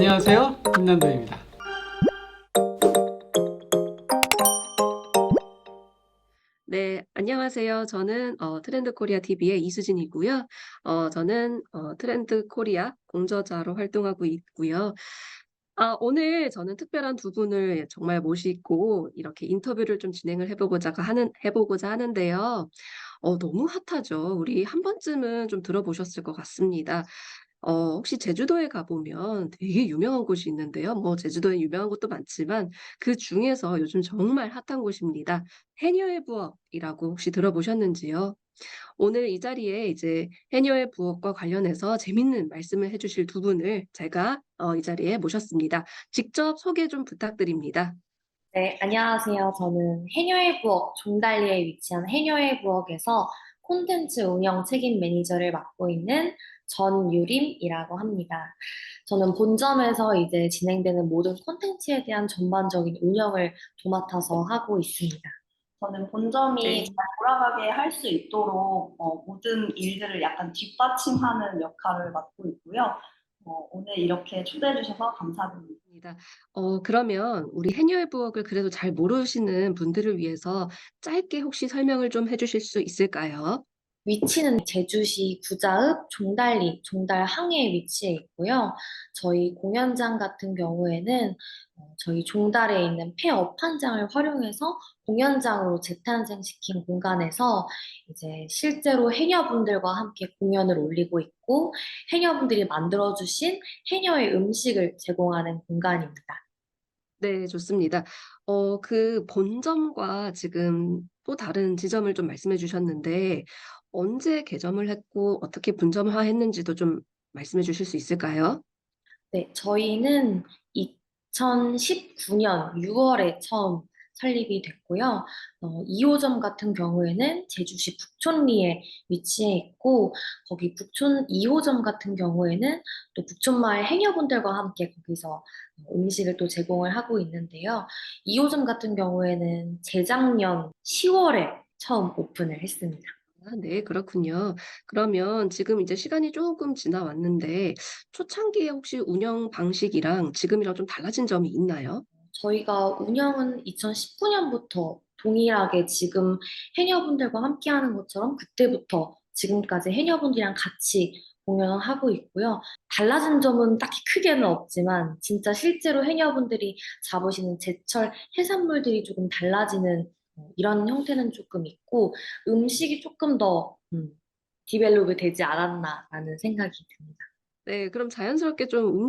안녕하세요. 김남도입니다. 네, 안녕하세요. 저는 트렌드 코리아 TV의 이수진이고요. 저는 트렌드 코리아 공저자로 활동하고 있고요. 오늘 저는 특별한 두 분을 정말 모시고 이렇게 인터뷰를 좀 진행을 해보고자 하는데요. 너무 핫하죠. 우리 한 번쯤은 좀 들어보셨을 것 같습니다. 혹시 제주도에 가보면 되게 유명한 곳이 있는데요. 뭐 제주도에 유명한 곳도 많지만 그 중에서 요즘 정말 핫한 곳입니다. 해녀의 부엌이라고 혹시 들어보셨는지요? 오늘 이 자리에 이제 해녀의 부엌과 관련해서 재밌는 말씀을 해주실 두 분을 제가 이 자리에 모셨습니다. 직접 소개 좀 부탁드립니다. 네, 안녕하세요. 저는 해녀의 부엌 종달리에 위치한 해녀의 부엌에서 콘텐츠 운영 책임 매니저를 맡고 있는 전유림이라고 합니다. 저는 본점에서 이제 진행되는 모든 콘텐츠에 대한 전반적인 운영을 도맡아서 하고 있습니다. 저는 본점이 잘 네. 돌아가게 할 수 있도록 모든 일들을 약간 뒷받침하는 역할을 맡고 있고요. 오늘 이렇게 초대해 주셔서 감사드립니다. 입니다. 그러면 우리 해녀의 부엌을 그래도 잘 모르시는 분들을 위해서 짧게 혹시 설명을 좀 해주실 수 있을까요? 위치는 제주시 구자읍 종달리, 종달항에 위치해 있고요. 저희 공연장 같은 경우에는 저희 종달에 있는 폐업한장을 활용해서 공연장으로 재탄생시킨 공간에서 이제 실제로 해녀분들과 함께 공연을 올리고 있고 해녀분들이 만들어주신 해녀의 음식을 제공하는 공간입니다. 네, 좋습니다. 그 본점과 지금 또 다른 지점을 좀 말씀해 주셨는데 언제 개점을 했고 어떻게 분점화했는지도 좀 말씀해 주실 수 있을까요? 네, 저희는 2019년 6월에 처음 설립이 됐고요. 2호점 같은 경우에는 제주시 북촌리에 위치해 있고, 거기 북촌 2호점 같은 경우에는 또 북촌마을 해녀분들과 함께 거기서 음식을 또 제공을 하고 있는데요. 2호점 같은 경우에는 재작년 10월에 처음 오픈을 했습니다. 네, 그렇군요. 그러면 지금 이제 시간이 조금 지나왔는데 초창기에 혹시 운영 방식이랑 지금이랑 좀 달라진 점이 있나요? 저희가 운영은 2019년부터 동일하게 지금 해녀분들과 함께하는 것처럼 그때부터 지금까지 해녀분들이랑 같이 공연을 하고 있고요. 달라진 점은 딱히 크게는 없지만 진짜 실제로 해녀분들이 잡으시는 제철 해산물들이 조금 달라지는 이런 형태는 조금 있고 음식이 조금 더 디벨롭이 되지 않았나라는 생각이 듭니다. 네. 그럼 자연스럽게 좀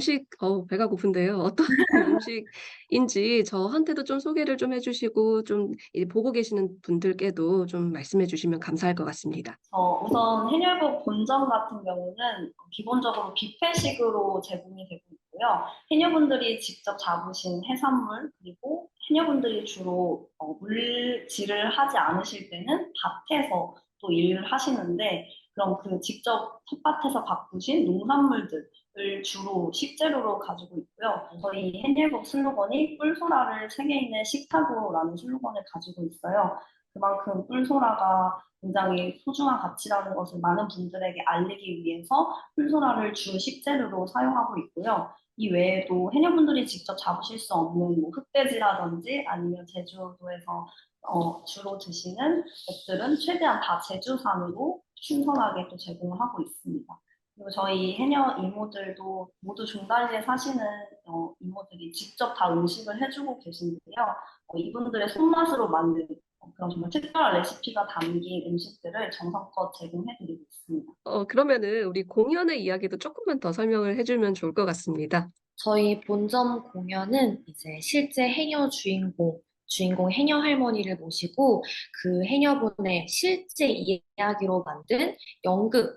배가 고픈데요. 어떤 음식인지 저한테도 좀 소개를 좀 해 주시고 좀 이 보고 계시는 분들께도 좀 말씀해 주시면 감사할 것 같습니다. 우선 해녀복 본점 같은 경우는 기본적으로 뷔페식으로 제공이 되고 있고요. 해녀분들이 직접 잡으신 해산물, 그리고 해녀분들이 주로 물질을 하지 않으실 때는 밭에서 또 일을 하시는데, 그럼 그 직접 텃밭에서 가꾸신 농산물들을 주로 식재료로 가지고 있고요. 저희 해녀복 슬로건이 꿀소라를 세계 있는 식탁으로라는 슬로건을 가지고 있어요. 그만큼 꿀소라가 굉장히 소중한 가치라는 것을 많은 분들에게 알리기 위해서 풀소라를 주 식재료로 사용하고 있고요. 이 외에도 해녀분들이 직접 잡으실 수 없는 뭐 흑돼지라든지 아니면 제주도에서 주로 드시는 것들은 최대한 다 제주산으로 신선하게 또 제공을 하고 있습니다. 그리고 저희 해녀 이모들도 모두 종달리에 사시는 이모들이 직접 다 음식을 해주고 계신데요. 이분들의 손맛으로 만든 그런 정말 특별한 레시피가 담긴 음식들을 정성껏 제공해드리고 있습니다. 그러면은 우리 공연의 이야기도 쪼끔만 더 설명을 해 주면 좋을 것 같습니다. 저희 본점 공연은 이제 실제 주인공 해녀 할머니를 모시고 그 해녀분의 실제 이야기로 만든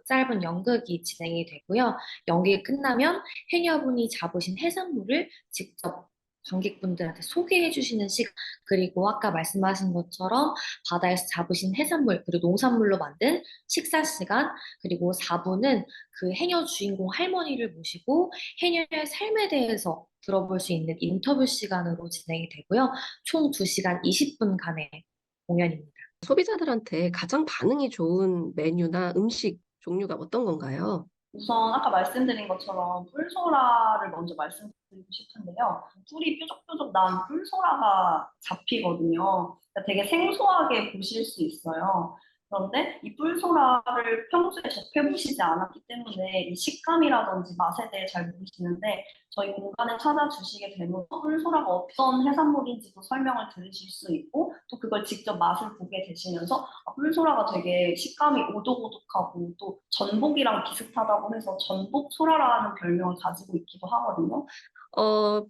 짧은 연극이 진행이 되고요. 연극이 끝나면 해녀분이 잡으신 해산물을 직접 관객분들한테 소개해 주시는 시간, 그리고 아까 말씀하신 것처럼 바다에서 잡으신 해산물, 그리고 농산물로 만든 식사 시간, 그리고 4부는 그 해녀 주인공 할머니를 모시고 해녀의 삶에 대해서 들어볼 수 있는 인터뷰 시간으로 진행이 되고요. 총 2시간 20분간의 공연입니다. 소비자들한테 가장 반응이 좋은 메뉴나 음식 종류가 어떤 건가요? 우선 아까 말씀드린 것처럼 뿔소라를 먼저 말씀드리고 싶은데요. 뿔이 뾰족뾰족 난 뿔소라가 잡히거든요. 그러니까 되게 생소하게 보실 수 있어요. 그런데 이 뿔소라를 평소에 접해보시지 않았기 때문에 이 식감이라든지 맛에 대해 잘 모르시는데 저희 공간에 찾아주시게 되면 뿔소라가 어떤 해산물인지도 설명을 들으실 수 있고 또 그걸 직접 맛을 보게 되시면서 꿀소라가 되게 식감이 오독오독하고 또 전복이랑 비슷하다고 해서 전복 소라라는 별명을 가지고 있기도 하거든요.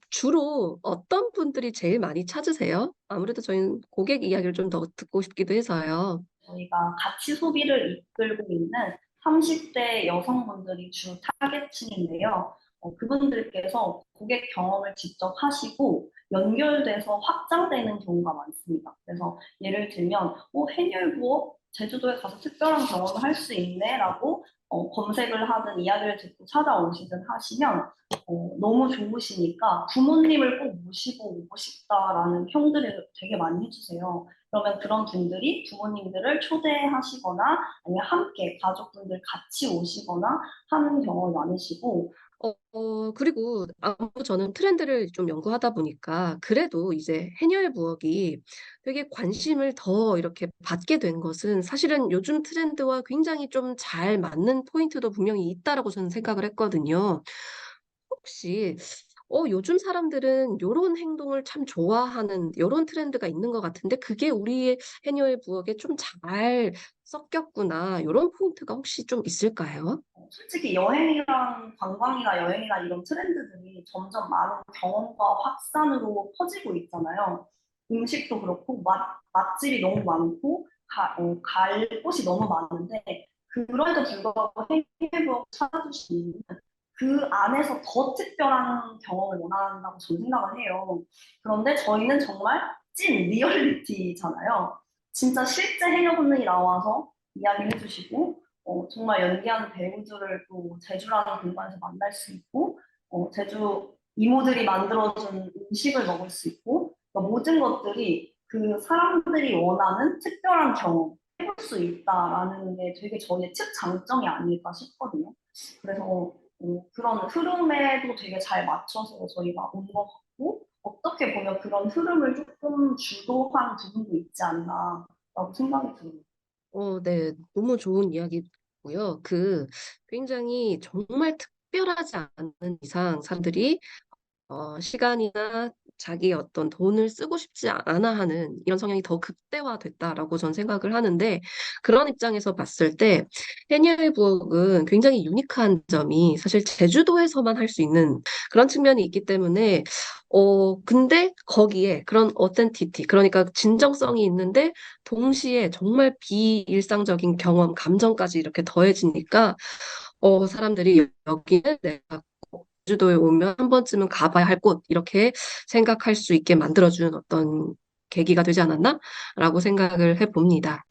주로 어떤 분들이 제일 많이 찾으세요? 아무래도 저희는 고객 이야기를 좀 더 듣고 싶기도 해서요. 저희가 가치 소비를 이끌고 있는 30대 여성분들이 주 타겟층인데요. 그분들께서 고객 경험을 직접 하시고 연결돼서 확장되는 경우가 많습니다. 그래서 예를 들면, 해녀부업 제주도에 가서 특별한 경험을 할 수 있네라고 검색을 하든 이야기를 듣고 찾아오시든 하시면 너무 좋으시니까 부모님을 꼭 모시고 오고 싶다라는 평들을 되게 많이 해주세요. 그러면 그런 분들이 부모님들을 초대하시거나 아니면 함께 가족분들 같이 오시거나 하는 경험이 많으시고 그리고 아무래도 저는 트렌드를 좀 연구하다 보니까 그래도 이제 해녀의 부엌이 되게 관심을 더 이렇게 받게 된 것은 사실은 요즘 트렌드와 굉장히 좀 잘 맞는 포인트도 분명히 있다라고 저는 생각을 했거든요. 혹시 요즘 사람들은 요런 행동을 참 좋아하는 요런 트렌드가 있는 것 같은데 그게 우리의 해녀의 부엌에 좀 잘 섞였구나. 요런 포인트가 혹시 좀 있을까요? 솔직히 여행이랑 관광이나 여행이나 이런 트렌드들이 점점 많은 경험과 확산으로 퍼지고 있잖아요. 음식도 그렇고 맛집이 너무 많고 갈 곳이 너무 많은데 그럼에도 불구하고 해외부업 찾아주시는 이유는 그 안에서 더 특별한 경험을 원한다고 저는 생각을 해요. 그런데 저희는 정말 찐 리얼리티잖아요. 진짜 실제 해녀분들이 나와서 이야기해 주시고 정말 연기하는 배우들을 또 제주라는 공간에서 만날 수 있고 제주 이모들이 만들어준 음식을 먹을 수 있고 그러니까 모든 것들이 그 사람들이 원하는 특별한 경험 해볼 수 있다라는 게 되게 저희의 특장점이 아닐까 싶거든요. 그래서 그런 흐름에도 되게 잘 맞춰서 저희가 온 것 같고 어떻게 보면 그런 흐름을 조금 주도한 부분도 있지 않나라고 생각이 들어요. 네. 너무 좋은 이야기고요. 굉장히 정말 특별하지 않은 이상 사람들이 시간이나 자기의 어떤 돈을 쓰고 싶지 않아 하는 이런 성향이 더 극대화됐다라고 전 생각을 하는데 그런 입장에서 봤을 때 해녀의 부엌은 굉장히 유니크한 점이 사실 제주도에서만 할 수 있는 그런 측면이 있기 때문에 근데 거기에 그런 어센티티 그러니까 진정성이 있는데 동시에 정말 비일상적인 경험, 감정까지 이렇게 더해지니까 사람들이 여기는 내가 제주도에 오면 한 번쯤은 가봐야 할 곳, 이렇게 생각할 수 있게 만들어준 어떤 계기가 되지 않았나라고 생각을 해봅니다.